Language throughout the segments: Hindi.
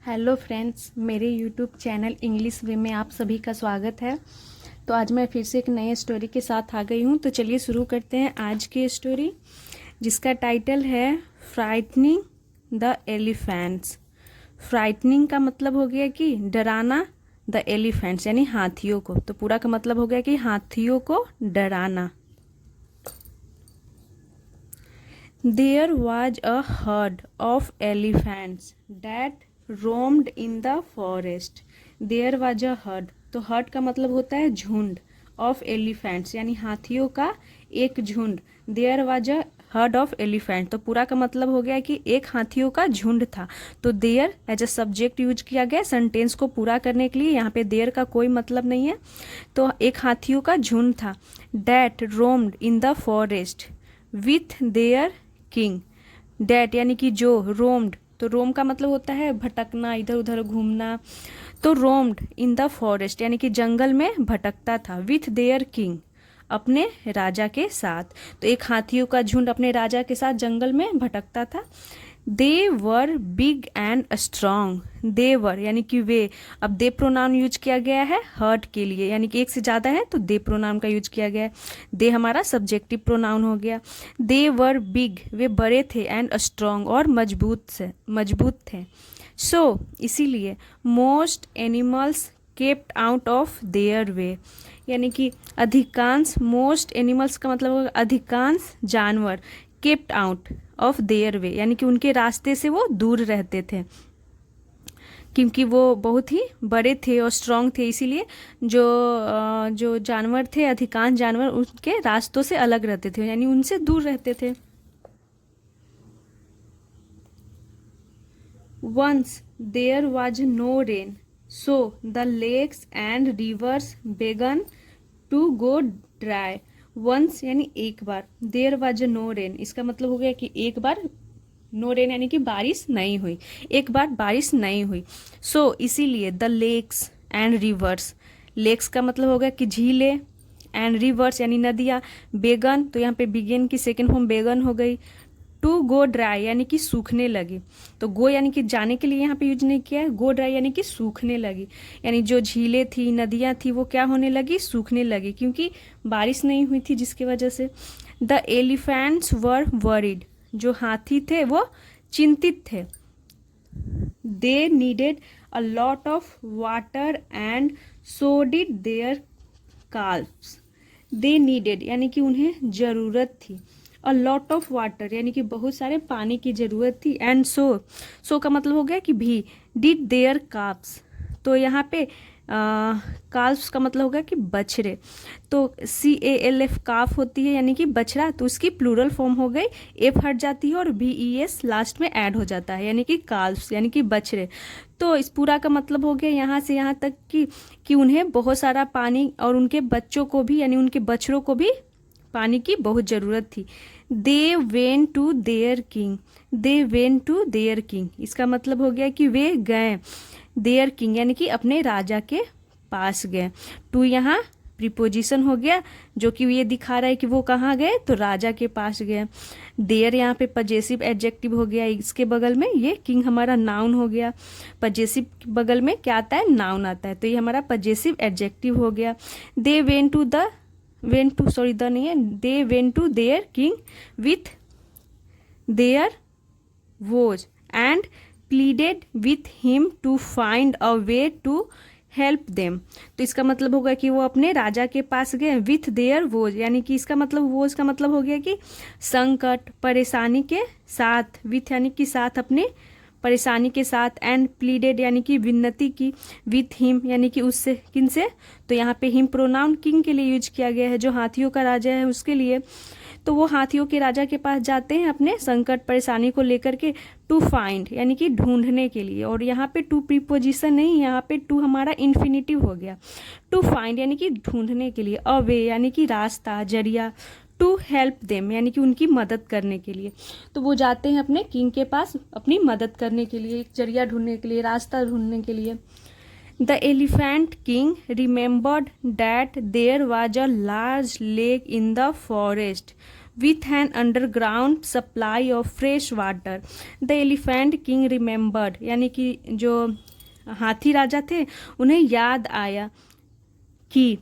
हेलो फ्रेंड्स, मेरे यूट्यूब चैनल इंग्लिश वे में आप सभी का स्वागत है। तो आज मैं फिर से एक नए स्टोरी के साथ आ गई हूँ। तो चलिए शुरू करते हैं आज की स्टोरी, जिसका टाइटल है फ्राइटनिंग द एलिफेंट्स। फ्राइटनिंग का मतलब हो गया कि डराना, द एलिफेंट्स यानी हाथियों को। तो पूरा का मतलब हो गया कि हाथियों को डराना। There was a herd of elephants that roamed in the forest. There was a herd. तो herd का मतलब होता है झुंड, of elephants यानी हाथियों का एक झुंड। There was a herd of elephant, तो पूरा का मतलब हो गया कि एक हाथियों का झुंड था। तो there as a subject use किया गया सेंटेंस को पूरा करने के लिए। यहाँ पे there का कोई मतलब नहीं है। तो एक हाथियों का झुंड था। That roamed in the forest with their king. That यानी कि जो, रोम्ड तो रोम का मतलब होता है भटकना, इधर उधर घूमना। तो रोम्ड इन द फॉरेस्ट यानी कि जंगल में भटकता था। विथ देयर किंग अपने राजा के साथ। तो एक हाथियों का झुंड अपने राजा के साथ जंगल में भटकता था। दे वर बिग एंड स्ट्रांग। दे वर यानी कि वे, अब दे प्रोनाउन यूज किया गया है हर्ट के लिए, यानी कि एक से ज़्यादा है तो दे प्रोनाउन का यूज किया गया है। दे हमारा सब्जेक्टिव प्रोनाउन हो गया। दे वर बिग, वे बड़े थे, एंड स्ट्रांग और मजबूत थे। सो इसीलिए most animals kept out of their way, यानी कि अधिकांश, मोस्ट एनिमल्स का मतलब होगा अधिकांश जानवर, kept out of their way यानी कि उनके रास्ते से वो दूर रहते थे, क्योंकि वो बहुत ही बड़े थे और स्ट्रांग थे। इसीलिए जो जानवर थे, अधिकांश जानवर उनके रास्तों से अलग रहते थे, यानी उनसे दूर रहते थे। Once there was no rain, so the lakes and rivers began to go dry. Once यानी एक बार, there was no rain इसका मतलब हो गया कि एक बार, नो रेन यानी कि बारिश नहीं हुई, एक बार बारिश नहीं हुई। सो इसीलिए the lakes and rivers, lakes का मतलब होगा कि झीलें, एंड रिवर्स यानी नदियाँ, बेगन तो यहाँ पे बिगेन की सेकेंड फॉर्म बेगन हो गई। टू गो ड्राई यानी कि सूखने लगी। तो गो यानी कि जाने के लिए यहाँ पे यूज नहीं किया है, गो ड्राई यानी कि सूखने लगी, यानी जो झीलें थी, नदियाँ थी, वो क्या होने लगी, सूखने लगी, क्योंकि बारिश नहीं हुई थी जिसकी वजह से। द एलिफेंट्स वर वरीड, जो हाथी थे वो चिंतित थे। They needed a lot of water and so did their calves. They needed यानी कि उन्हें जरूरत थी, अ लॉट ऑफ वाटर यानी कि बहुत सारे पानी की जरूरत थी, एंड सो का मतलब हो गया कि भी, डिड देयर काफ्स, तो यहाँ पे काल्व्स का मतलब होगा कि बछड़े। तो CALF काफ होती है यानी कि बछड़ा, तो उसकी प्लूरल फॉर्म हो गई, एफ हट जाती है और VES लास्ट में ऐड हो जाता है, यानी कि काल्व्स यानी कि बछड़े। तो इस पूरा का मतलब हो गया यहाँ से यहाँ तक कि उन्हें बहुत सारा पानी और उनके बच्चों को भी, यानी उनके बछड़ों को भी पानी की बहुत ज़रूरत थी। They went to their king, they went to their king इसका मतलब हो गया कि वे गए, देयर किंग यानी कि अपने राजा के पास गए। टू यहाँ प्रीपोजिशन हो गया, जो कि ये दिखा रहा है कि वो कहाँ गए, तो राजा के पास गए। देयर यहाँ पे पजेसिव एडजेक्टिव हो गया, इसके बगल में ये किंग हमारा नाउन हो गया। पजेसिव के बगल में क्या आता है, नाउन आता है, तो ये हमारा पजेसिव एडजेक्टिव हो गया। They went to the, the नहीं है, they went to their king with their woes and pleaded with him to find a way to help them. तो इसका मतलब होगा कि वो अपने राजा के पास गए, विथ देयर वोज यानी कि इसका मतलब, वोज का मतलब हो गया कि संकट, परेशानी के साथ, विथ यानी कि साथ, अपने परेशानी के साथ, एंड प्लीडेड यानी कि विनती की, विथ हिम यानी कि उससे, किनसे, तो यहाँ पे हिम प्रोनाउन किंग के लिए यूज किया गया है, जो हाथियों का राजा है उसके लिए। तो वो हाथियों के राजा के पास जाते हैं अपने संकट परेशानी को लेकर के, टू फाइंड यानी कि ढूंढने के लिए। और यहाँ पे टू प्रीपोजिशन नहीं, यहाँ पे टू हमारा इन्फिनिटिव हो गया। टू फाइंड यानी कि ढूंढने के लिए, अ वे यानी कि रास्ता, जरिया, टू हेल्प देम यानी कि उनकी मदद करने के लिए। तो वो जाते हैं अपने किंग के पास अपनी मदद करने के लिए, एक जरिया ढूंढने के लिए, रास्ता ढूंढने के लिए। The elephant king remembered that there was a large lake in the forest with an underground supply of fresh water. The elephant king remembered, यानी कि जो हाथी राजा थे उन्हें याद आया कि,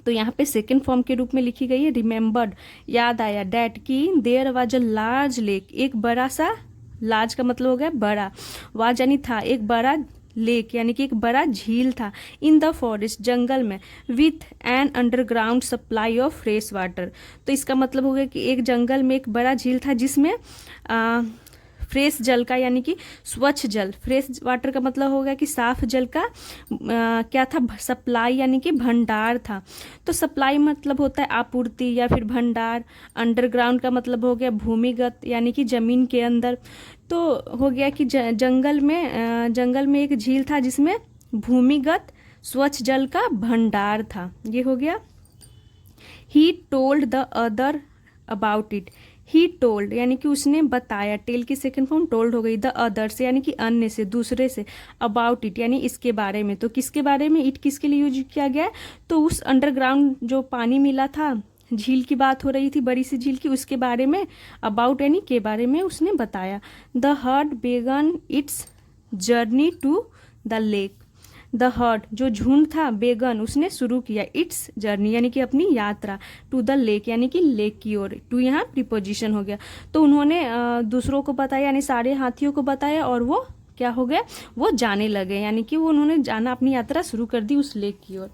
तो यहाँ पे सेकेंड फॉर्म के रूप में लिखी गई है रिमेम्बर्ड, याद आया, डैट कि there was a large lake, एक बड़ा सा, लार्ज का मतलब हो गया बड़ा, वाज यानी था, एक बड़ा लेक यानी कि एक बड़ा झील था, इन द फॉरेस्ट जंगल में, with an underground supply of fresh water. तो इसका मतलब हो गया कि एक जंगल में एक बड़ा झील था जिसमें फ्रेश जल का यानी कि स्वच्छ जल, फ्रेश वाटर का मतलब हो गया कि साफ जल का क्या था, सप्लाई यानी कि भंडार था। तो सप्लाई मतलब होता है आपूर्ति या फिर भंडार, अंडरग्राउंड का मतलब हो गया भूमिगत यानी कि जमीन के अंदर। तो हो गया कि जंगल में एक झील था जिसमें भूमिगत स्वच्छ जल का भंडार था, ये हो गया। He told the other about it, he told यानी कि उसने बताया, टेल की सेकेंड फॉर्म टोल्ड हो गई, द अदर से यानी कि अन्य से, दूसरे से, अबाउट इट यानी इसके बारे में। तो किसके बारे में, इट किसके लिए यूज किया गया है, तो उस अंडरग्राउंड जो पानी मिला था, झील की बात हो रही थी, बड़ी सी झील की, उसके बारे में, अबाउट यानी के बारे में उसने बताया। The herd began its journey to the lake, the herd जो झुंड था, बेगन उसने शुरू किया, इट्स जर्नी यानी कि अपनी यात्रा, टू द लेक यानी कि लेक की ओर, टू यहाँ प्रीपोजिशन हो गया। तो उन्होंने दूसरों को बताया यानी सारे हाथियों को बताया और वो क्या हो गया, वो जाने लगे यानी कि वो उन्होंने जाना, अपनी यात्रा शुरू कर दी उस लेक की ओर।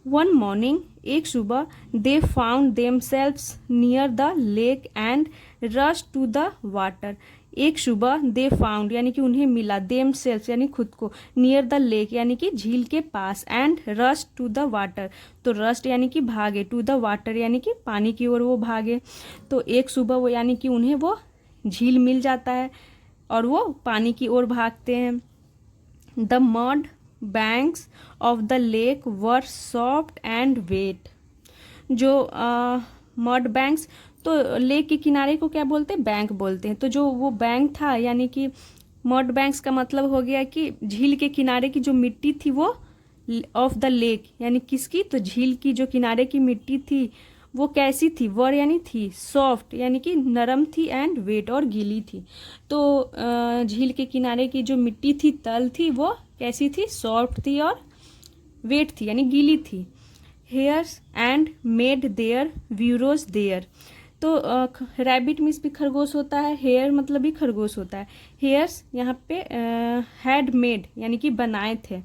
वन मॉर्निंग एक सुबह, they found themselves near the lake and rush to the water, एक सुबह दे फाउंड यानी कि उन्हें मिला, देम सेल्फ यानी खुद को, नियर द लेक यानी कि झील के पास, and rush to the water, तो रस्ट यानी कि भागे, टू द वाटर यानी कि पानी की ओर वो भागे। तो एक सुबह वो यानी कि उन्हें वो झील मिल जाता है और वो पानी की ओर भागते हैं। The mud banks of the lake were soft and wet, जो मड बैंक्स, तो लेक के किनारे को क्या बोलते हैं, बैंक बोलते हैं। तो जो वो बैंक था यानी कि मड बैंक्स का मतलब हो गया कि झील के किनारे की जो मिट्टी थी वो, ऑफ द लेक यानी किसकी, तो झील की जो किनारे की मिट्टी थी वो कैसी थी, वर यानी थी, सॉफ्ट यानी कि नरम थी, एंड वेट और गीली थी। तो झील के किनारे की जो मिट्टी थी, तल थी, वो कैसी थी, सॉफ्ट थी और वेट थी यानी गीली थी। Hares and made their burrows there, तो रैबिट मीन्स भी खरगोश होता है, हेयर मतलब भी खरगोश होता है। हेयर्स यहाँ पे हैड मेड यानी कि बनाए थे,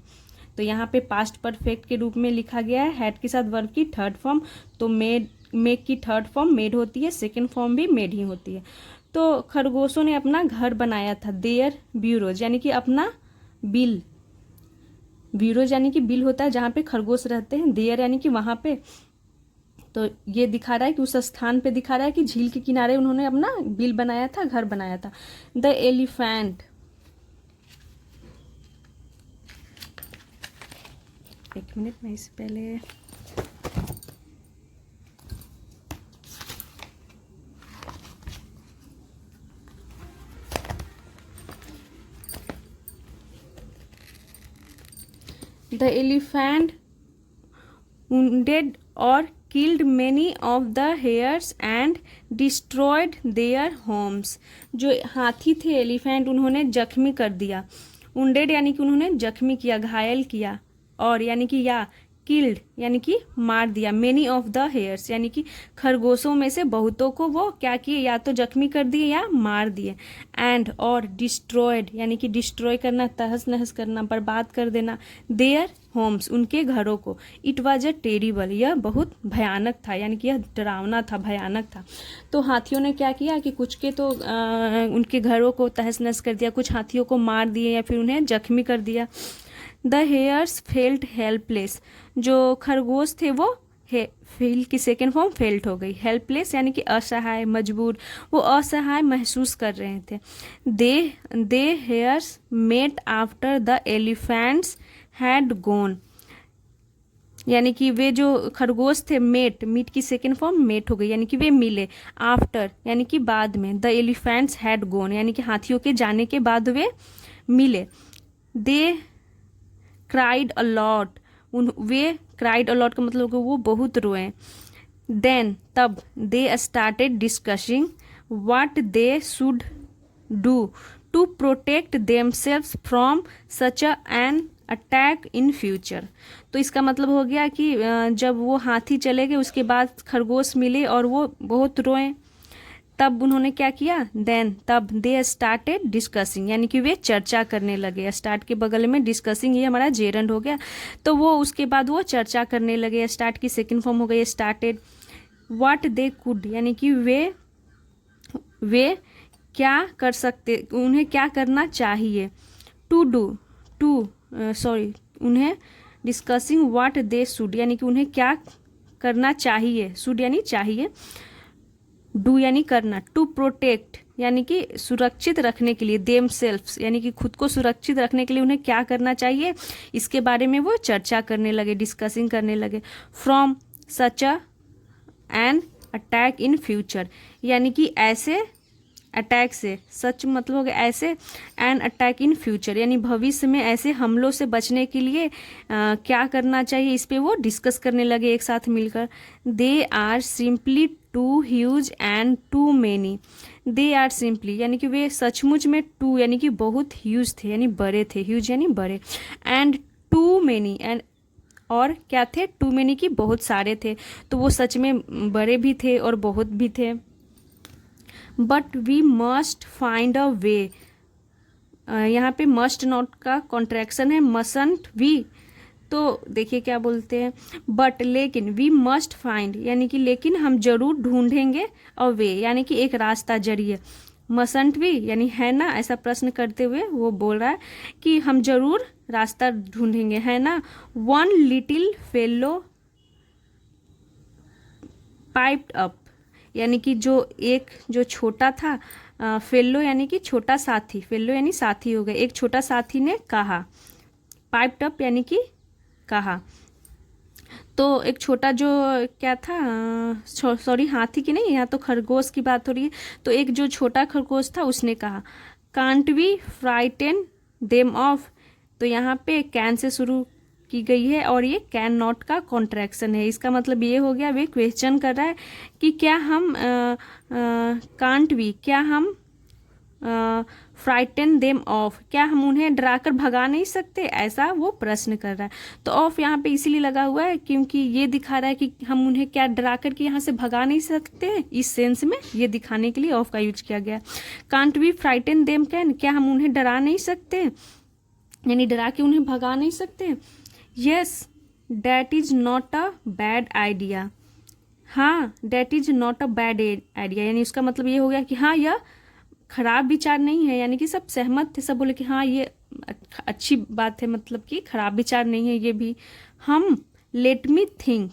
तो यहाँ पे पास्ट परफेक्ट के रूप में लिखा गया है, हैड के साथ वर्ब की थर्ड फॉर्म, तो मेक की थर्ड फॉर्म मेड होती है, सेकेंड फॉर्म भी मेड ही होती है। तो खरगोशों ने अपना घर बनाया था, देयर ब्यूरोज यानी कि अपना बिल, ब्यूरोज यानी कि बिल होता है जहाँ पे खरगोश रहते हैं, देयर यानी कि वहाँ पे। तो ये दिखा रहा है कि उस स्थान पे दिखा रहा है कि झील के किनारे उन्होंने अपना बिल बनाया था, घर बनाया था। द एलिफेंट, एक मिनट मैं इससे पहले, the elephant wounded or killed many of the hares and destroyed their homes, जो हाथी थे एलिफेंट उन्होंने जख्मी कर दिया, wounded यानी कि उन्होंने जख्मी किया, घायल किया, और यानी कि या किल्ड यानी कि मार दिया, मेनी ऑफ द हेयर्स यानी कि खरगोशों में से बहुतों को वो क्या किए, या तो जख्मी कर दिए या मार दिए, एंड और डिस्ट्रॉयड यानी कि डिस्ट्रॉय करना, तहस नहस करना, बर्बाद कर देना, देयर होम्स उनके घरों को, इट वाज अ टेरिबल यह बहुत भयानक था यानी कि यह डरावना था, भयानक था। तो हाथियों ने क्या किया कि कुछ के तो उनके घरों को तहस नहस कर दिया, कुछ हाथियों को मार दिए या फिर उन्हें जख्मी कर दिया। द हेयर्स फेल्ट हेल्पलेस, जो खरगोश थे वो फेल की सेकेंड फॉर्म फेल्ट हो गई, हेल्पलेस यानी कि असहाय, मजबूर, वो असहाय महसूस कर रहे थे। They hares met after the elephants had gone, यानी कि वे जो खरगोश थे, मेट, मीट की सेकेंड फॉर्म मेट हो गई यानी कि वे मिले, आफ्टर यानी कि बाद में, द एलिफेंट्स हैड गॉन यानी कि हाथियों के जाने के बाद वे मिले। दे क्राइड अलॉट, वे क्राइड अलॉट का मतलब वो बहुत रोए, देन तब they started discussing what they should do to protect themselves from such an attack in future. तो इसका मतलब हो गया कि जब वो हाथी चले गए उसके बाद खरगोश मिले और वो बहुत रोए, तब उन्होंने क्या किया, देन तब दे स्टार्टेड डिस्कसिंग, यानी कि वे चर्चा करने लगे। स्टार्ट के बगल में डिस्कसिंग, ये हमारा जेरंड हो गया। तो वो उसके बाद वो चर्चा करने लगे। स्टार्ट की सेकंड फॉर्म हो गई स्टार्टेड। व्हाट दे कुड, यानी कि वे क्या कर सकते, उन्हें क्या करना चाहिए। टू डू उन्हें डिस्कसिंग व्हाट दे शुड, यानी कि उन्हें क्या करना चाहिए। शुड यानी चाहिए, डू यानी करना, टू प्रोटेक्ट यानी कि सुरक्षित रखने के लिए, देम सेल्फ्स यानी कि खुद को सुरक्षित रखने के लिए उन्हें क्या करना चाहिए, इसके बारे में वो चर्चा करने लगे, डिस्कसिंग करने लगे। From such an attack in future, यानी कि ऐसे अटैक से, सच मतलब हो गया ऐसे, एन अटैक इन फ्यूचर यानी भविष्य में ऐसे हमलों से बचने के लिए क्या करना चाहिए, इस पे वो डिस्कस करने लगे एक साथ मिलकर। They are simply too huge and too many. They are simply यानी कि वे सचमुच में, टू यानी कि बहुत ह्यूज थे यानी बड़े थे, ह्यूज यानी बड़े, एंड टू मैनी, एंड और क्या थे, टू मैनी की बहुत सारे थे। तो वो सच में बड़े भी थे और बहुत भी थे। But we must find a way, यहाँ पे मस्ट नॉट का कॉन्ट्रैक्शन है, मसंट वी। तो देखिए क्या बोलते हैं, बट लेकिन, वी मस्ट फाइंड यानी कि लेकिन हम जरूर ढूंढेंगे, अ वे यानी कि एक रास्ता, जरिए। मसंट वी यानी है ना, ऐसा प्रश्न करते हुए वो बोल रहा है कि हम जरूर रास्ता ढूंढेंगे, है ना। One little fellow piped up, यानी कि जो छोटा था, फेलो यानी कि छोटा साथी, फेलो यानी साथी हो गए, एक छोटा साथी ने कहा, पाइप्ड अप यानी कि कहा। तो एक छोटा जो क्या था, सॉरी हाथी की नहीं, यहाँ तो खरगोश की बात हो रही है। तो एक जो छोटा खरगोश था उसने कहा, can't we frighten them off. तो यहाँ पे कैन से शुरू की गई है और ये कैन नॉट का कॉन्ट्रैक्शन है। इसका मतलब ये हो गया, वे क्वेश्चन कर रहा है कि क्या हम कांट वी, क्या हम फ्राइटन देम ऑफ, क्या हम उन्हें डराकर भगा नहीं सकते, ऐसा वो प्रश्न कर रहा है। तो ऑफ यहाँ पे इसीलिए लगा हुआ है क्योंकि ये दिखा रहा है कि हम उन्हें क्या डराकर के यहाँ से भगा नहीं सकते, इस सेंस में ये दिखाने के लिए ऑफ का यूज किया गया। Can't we frighten them can, क्या हम उन्हें डरा नहीं सकते, यानी डरा के उन्हें भगा नहीं सकते। Yes that is not a bad idea, हाँ that is not a bad idea, यानी उसका मतलब ये हो गया कि हाँ यह खराब विचार नहीं है, यानी कि सब सहमत थे, सब बोले कि हाँ ये अच्छी बात है, मतलब कि खराब विचार नहीं है ये भी। हम let me think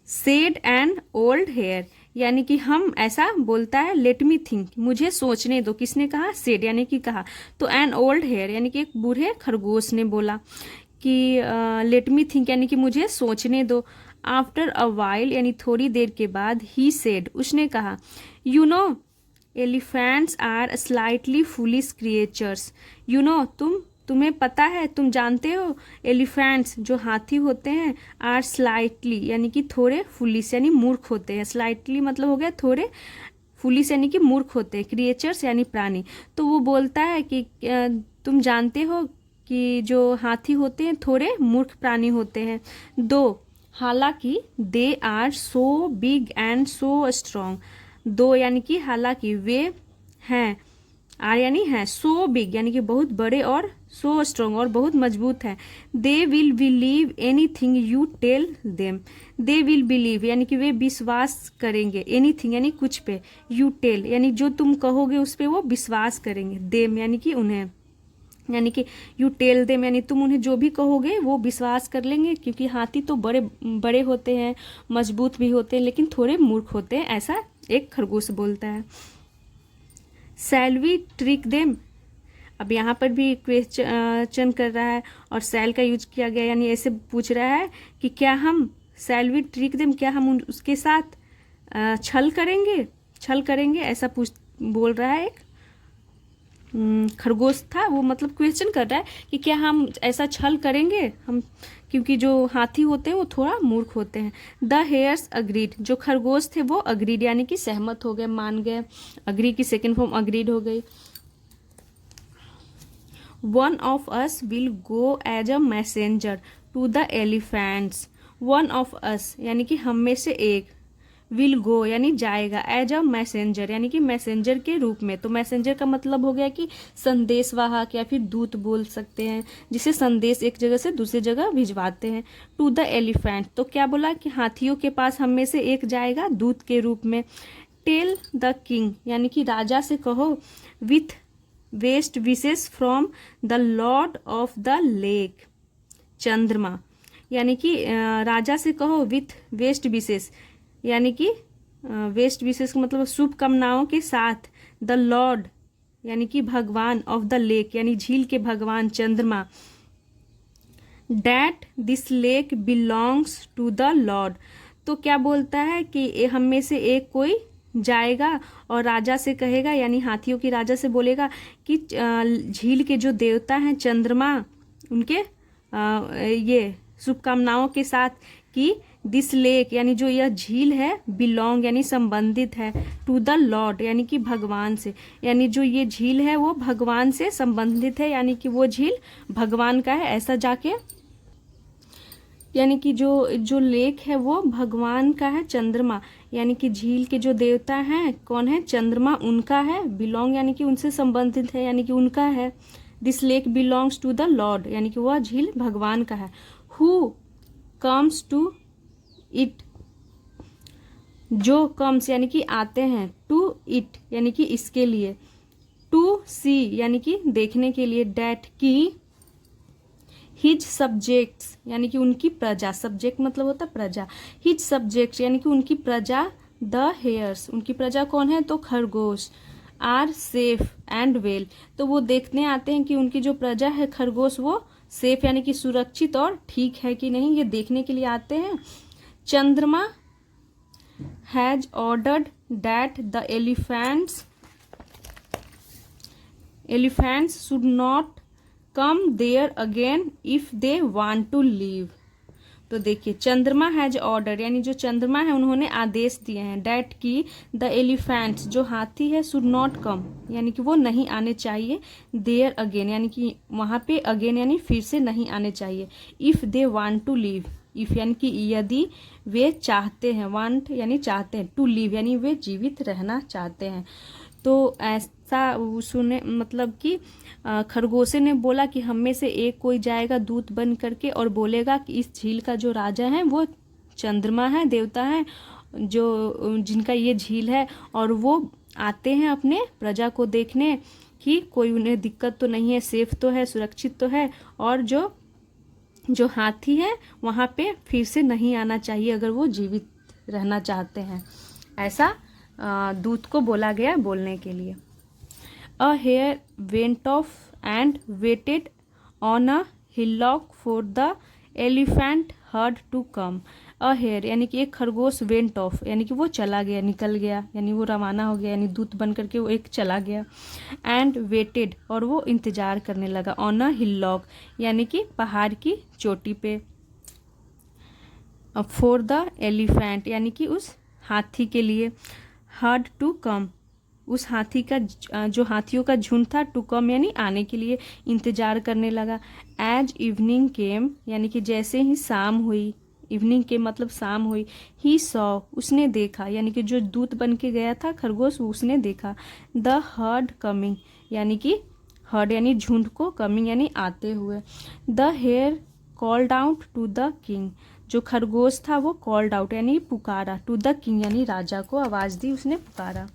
said an old hare, यानी कि हम, ऐसा बोलता है, लेट मी थिंक मुझे सोचने दो, किसने कहा, सेड यानी कि कहा। तो एन ओल्ड हेयर यानी कि एक बूढ़े खरगोश ने बोला कि लेट मी थिंक यानी कि मुझे सोचने दो। आफ्टर अ वाइल यानी थोड़ी देर के बाद, ही सेड उसने कहा, you know elephants are slightly foolish creatures. You know तुम्हें पता है, तुम जानते हो, एलिफेंट्स जो हाथी होते हैं, आर स्लाइटली यानी कि थोड़े, फुलिश यानी मूर्ख होते हैं, स्लाइटली मतलब हो गया थोड़े, फुलिश यानी कि मूर्ख होते हैं, क्रिएचर्स यानी प्राणी। तो वो बोलता है कि तुम जानते हो कि जो हाथी होते हैं थोड़े मूर्ख प्राणी होते हैं। दो हालांकि, they are so big and so strong. Though यानी कि हालांकि, वे हैं, आर यानी है, सो बिग यानी कि बहुत बड़े, और सो स्ट्रॉन्ग और बहुत मजबूत है। They will believe anything you tell them. They will believe यानी कि वे विश्वास करेंगे, एनीथिंग यानी कुछ पे, यू टेल यानी जो तुम कहोगे उस पर वो विश्वास करेंगे, देम यानी कि उन्हें, यानी कि यू टेल देम यानी तुम उन्हें जो भी कहोगे वो विश्वास कर लेंगे, क्योंकि हाथी तो बड़े बड़े होते हैं, मजबूत भी होते हैं, लेकिन थोड़े मूर्ख होते हैं, ऐसा एक खरगोश बोलता है। शैल वी ट्रिक देम, अब यहाँ पर भी क्वेश्चन कर रहा है और शैल का यूज किया गया, यानी ऐसे पूछ रहा है कि क्या हम, शैल वी ट्रिक देम, क्या हम उसके साथ छल करेंगे, ऐसा बोल रहा है एक। खरगोश था वो मतलब क्वेश्चन कर रहा है कि क्या हम ऐसा छल करेंगे हम, क्योंकि जो हाथी होते हैं वो थोड़ा मूर्ख होते हैं। द हेयर्स अग्रीड, जो खरगोश थे वो अग्रीड यानी कि सहमत हो गए, मान गए। अग्री की सेकेंड फॉर्म अग्रीड हो गई। One of us will go as a messenger to the elephants. One of us यानी कि हम में से एक, विल गो यानी जाएगा, एज अ मैसेंजर यानी कि मैसेंजर के रूप में। तो मैसेंजर का मतलब हो गया कि संदेशवाहक या फिर दूत बोल सकते हैं, जिसे संदेश एक जगह से दूसरी जगह भिजवाते हैं। टू द एलिफेंट, तो क्या बोला कि हाथियों के पास हम में से एक जाएगा दूत के रूप में। टेल द किंग यानी कि राजा से कहो, with best wishes from the lord of the lake. Chandrama यानी कि राजा से कहो विथ वेस्ट विशेस, यानी कि वेस्ट विशेस का मतलब शुभकामनाओं के साथ, द लॉर्ड यानी कि भगवान, ऑफ द लेक यानी झील के भगवान Chandrama. That this lake belongs to the lord, तो क्या बोलता है कि हम में से एक कोई जाएगा और राजा से कहेगा, यानी हाथियों की राजा से बोलेगा कि झील के जो देवता हैं चंद्रमा, उनके ये शुभकामनाओं के साथ कि दिस लेक यानी जो यह झील है, बिलोंग यानी संबंधित है, टू द लॉर्ड यानी कि भगवान से, यानी जो ये झील है वो भगवान से संबंधित है, यानी कि वो झील भगवान का है। ऐसा जाके यानी कि जो लेक है वो भगवान का है, चंद्रमा यानी कि झील के जो देवता हैं कौन है, चंद्रमा, उनका है। बिलोंग यानी कि उनसे संबंधित है, यानी कि उनका है। This lake belongs to the lord यानी कि वह झील भगवान का है। हु कम्स टू इट, जो कम्स यानी कि आते हैं, टू इट यानी कि इसके लिए, टू सी यानी कि देखने के लिए, डैट की हिज सब्जेक्ट्स यानी कि उनकी प्रजा, सब्जेक्ट मतलब होता है प्रजा, हिज सब्जेक्ट्स यानी कि उनकी प्रजा, द हेयर्स उनकी प्रजा कौन है, तो खरगोश, आर सेफ एंड वेल, तो वो देखने आते हैं कि उनकी जो प्रजा है खरगोश वो सेफ यानी कि सुरक्षित और ठीक है कि नहीं, ये देखने के लिए आते हैं। Chandrama has ordered that the elephants should not come there again if they want to leave. तो देखिए चंद्रमा हैज ऑर्डर यानी जो चंद्रमा है उन्होंने आदेश दिए हैं, डैट की द एलिफेंट्स जो हाथी है, शुड नॉट कम यानी कि वो नहीं आने चाहिए, देयर अगेन यानी कि वहाँ पे, अगेन यानी फिर से नहीं आने चाहिए, if they want to leave, if यानी कि यदि वे चाहते हैं, वांट यानी चाहते हैं, टू लीव यानी वे जीवित रहना चाहते हैं। तो ऐसा सुने मतलब कि खरगोशे ने बोला कि हम में से एक कोई जाएगा दूत बन करके और बोलेगा कि इस झील का जो राजा है वो चंद्रमा है, देवता है, जो जिनका ये झील है, और वो आते हैं अपने प्रजा को देखने कि कोई उन्हें दिक्कत तो नहीं है, सेफ तो है, सुरक्षित तो है, और जो हाथी है वहाँ पे फिर से नहीं आना चाहिए अगर वो जीवित रहना चाहते हैं। ऐसा दूत को बोला गया बोलने के लिए। A hare went off and waited on a hillock for the elephant herd to come. A hare यानी कि एक खरगोश, वेंट ऑफ यानी कि वो चला गया, निकल गया, यानी वो रवाना हो गया, यानी दूत बन करके वो एक चला गया। एंड वेटेड और वो इंतजार करने लगा, ऑन अ हिलॉक यानी कि पहाड़ की चोटी पे, फॉर द एलिफेंट यानी कि उस हाथी के लिए, हर्ड टू कम उस हाथी का जो हाथियों का झुंड था, टू कम यानी आने के लिए इंतजार करने लगा। एज इवनिंग केम यानी कि जैसे ही शाम हुई, इवनिंग के मतलब शाम हुई, ही सॉ उसने देखा यानी कि जो दूत बन के गया था खरगोश उसने देखा, द हर्ड कमिंग यानी कि हर्ड यानी झुंड को, कमिंग यानी आते हुए। The hare called out to the king जो खरगोश था वो कॉल्ड आउट यानी पुकारा, टू द किंग यानी राजा को आवाज़ दी, उसने पुकारा।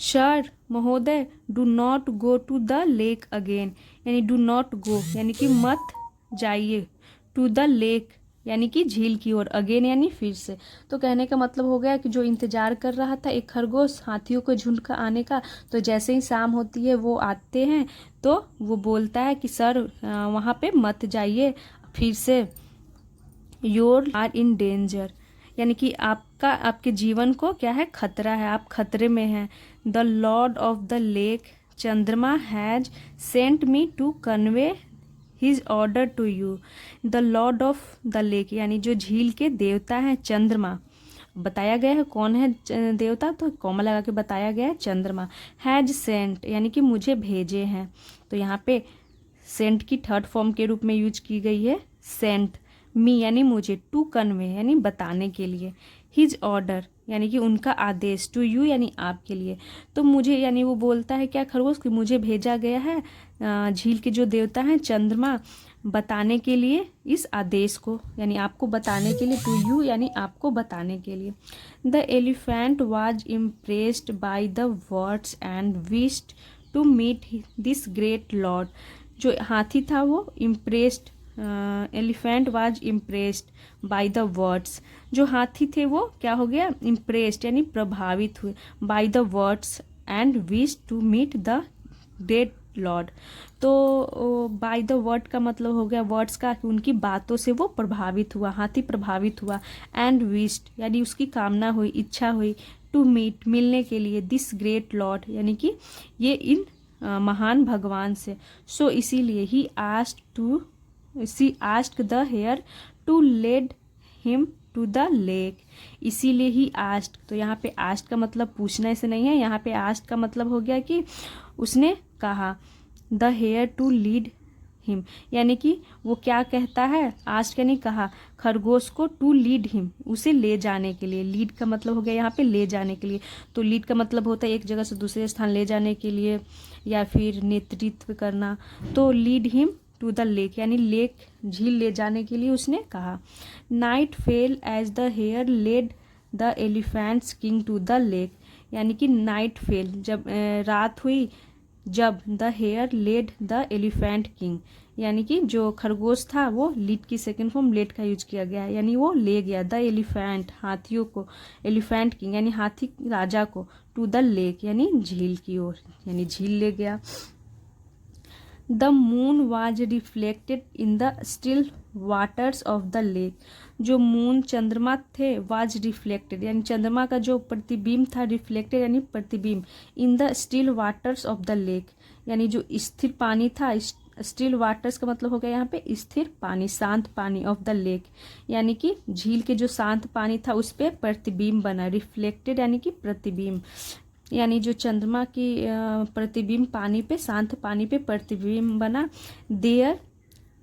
सर महोदय, do not go to the lake again यानी डू नॉट गो यानी कि मत जाइए, टू द लेक यानी कि झील की ओर, अगेन यानी फिर से। तो कहने का मतलब हो गया कि जो इंतजार कर रहा था एक खरगोश हाथियों के झुंड का आने का, तो जैसे ही शाम होती है वो आते हैं, तो वो बोलता है कि सर वहाँ पे मत जाइए फिर से, योर आर इन डेंजर यानी कि आपके जीवन को क्या है, खतरा है, आप खतरे में हैं। The lord of the lake Chandrama has sent me to convey his order to you. The lord of the lake यानी जो झील के देवता हैं चंद्रमा, बताया गया है कौन है देवता, तो कॉमा लगा के बताया गया है चंद्रमा। हैज सेंट यानी कि मुझे भेजे हैं, तो यहाँ पे सेंट की थर्ड फॉर्म के रूप में यूज की गई है सेंट। मी यानी मुझे, टू कन्वे यानी बताने के लिए, हिज ऑर्डर यानी कि उनका आदेश, टू यू यानी आपके लिए। तो मुझे यानी वो बोलता है क्या खरगोश कि मुझे भेजा गया है झील के जो देवता हैं चंद्रमा बताने के लिए इस आदेश को, यानी आपको बताने के लिए, टू यू यानी आपको बताने के लिए। The elephant was impressed by the words and wished to meet this great lord. जो हाथी था वो impressed, elephant was impressed by the words, जो हाथी थे वो क्या हो गया, इम्प्रेस्ड यानी प्रभावित हुए, by the words and wish to meet the great lord. तो बाय द वर्ड का मतलब हो गया वर्ड्स का, कि उनकी बातों से वो प्रभावित हुआ, हाथी प्रभावित हुआ। एंड विश्ड यानी उसकी कामना हुई, इच्छा हुई, टू मीट मिलने के लिए, दिस ग्रेट लॉर्ड यानी कि ये इन महान भगवान से। सो इसीलिए he asked the hare to led him to the lake. इसीलिए ही आस्क्ड, तो यहाँ पे आस्क्ड का मतलब पूछने से नहीं है, यहाँ पे आस्क्ड का मतलब हो गया कि उसने कहा, the hare to lead him यानी कि वो क्या कहता है, आस्क्ड यानी कहा, खरगोश को, टू लीड हिम उसे ले जाने के लिए। लीड का मतलब हो गया यहाँ पे ले जाने के लिए, तो लीड का मतलब होता है एक जगह से दूसरे स्थान ले जाने के लिए या फिर नेतृत्व करना। तो lead him to the lake यानी लेक झील ले जाने के लिए उसने कहा। Night fell as the hare led the elephants king to the lake यानी कि नाइट फेल जब रात हुई जब the hare led the elephant king यानी कि जो खरगोश था वो लीड की सेकेंड फॉर्म लेड का यूज किया गया है, यानी वो ले गया द एलिफेंट हाथियों को, एलिफेंट किंग यानी हाथी राजा को, टू द लेक यानी झील की ओर, यानी झील ले गया। The moon was reflected in the still waters of the lake. जो मून चंद्रमा थे, वाज रिफ्लेक्टेड यानी चंद्रमा का जो प्रतिबिंब था, रिफ्लेक्टेड यानी प्रतिबिंब, in the still waters of the lake यानी जो स्थिर पानी था, स्टिल वाटर्स का मतलब हो गया यहाँ पे स्थिर पानी, शांत पानी, ऑफ द लेक यानी कि झील के जो शांत पानी था उस पर प्रतिबिंब बना। रिफ्लेक्टेड यानी कि प्रतिबिंब, यानी जो चंद्रमा की प्रतिबिंब पानी पे, शांत पानी पे प्रतिबिंब बना। देयर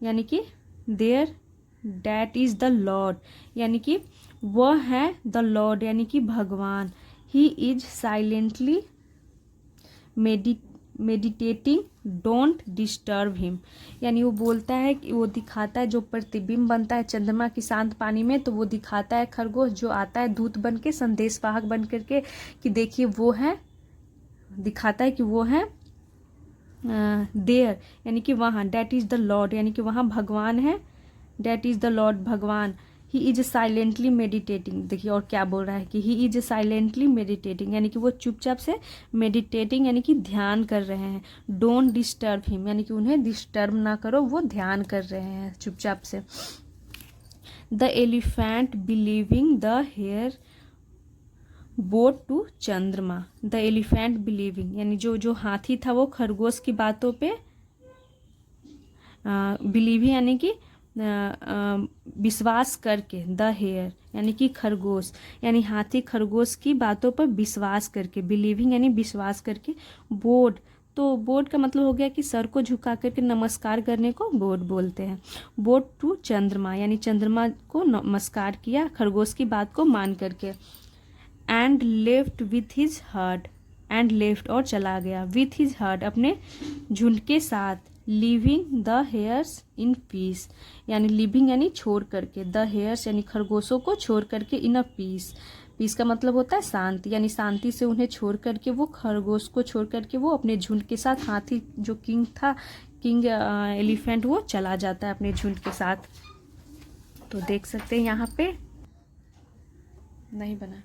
यानी कि there that is the lord यानी कि वह है द लॉर्ड यानी कि भगवान। He is silently meditating don't disturb him यानी वो बोलता है कि वो दिखाता है, जो प्रतिबिंब बनता है चंद्रमा की शांत पानी में, तो वो दिखाता है खरगोश जो आता है दूत बन के, संदेशवाहक बन करके, कि देखिए वो है, दिखाता है कि वो है देयर यानी कि वहाँ, डैट इज द लॉर्ड यानी कि वहाँ भगवान है, डैट इज द लॉर्ड भगवान। ही इज साइलेंटली मेडिटेटिंग, देखिए और क्या बोल रहा है कि ही इज साइलेंटली मेडिटेटिंग यानी कि वो चुपचाप से मेडिटेटिंग यानी कि ध्यान कर रहे हैं। डोंट डिस्टर्ब हिम यानी कि उन्हें डिस्टर्ब ना करो, वो ध्यान कर रहे हैं चुपचाप से। The elephant believing the hare bowed to Chandrama. The elephant believing यानी जो हाथी था वो खरगोश की बातों पे बिलीविंग यानी कि विश्वास करके, द हेयर यानी कि खरगोश, यानी हाथी खरगोश की बातों पर विश्वास करके, बिलीविंग यानी विश्वास करके। बोट, तो बोट का मतलब हो गया कि सर को झुका करके नमस्कार करने को बोट बोलते हैं। बोट टू चंद्रमा यानी चंद्रमा को नमस्कार किया खरगोश की बात को मान करके। And left with his heard, and left और चला गया, विथ हिज हर्ड अपने झुंड के साथ, living the hairs in peace यानी लिविंग यानी छोड़ करके, द हेयर्स यानी खरगोशों को छोड़ करके, इन अ पीस, पीस का मतलब होता है शांति, यानी शांति से उन्हें छोड़ करके, वो खरगोश को छोड़ करके वो अपने झुंड के साथ, हाथी जो किंग था, किंग एलिफेंट, वो चला जाता है अपने झुंड के साथ। तो देख सकते हैं यहाँ पे नहीं बना।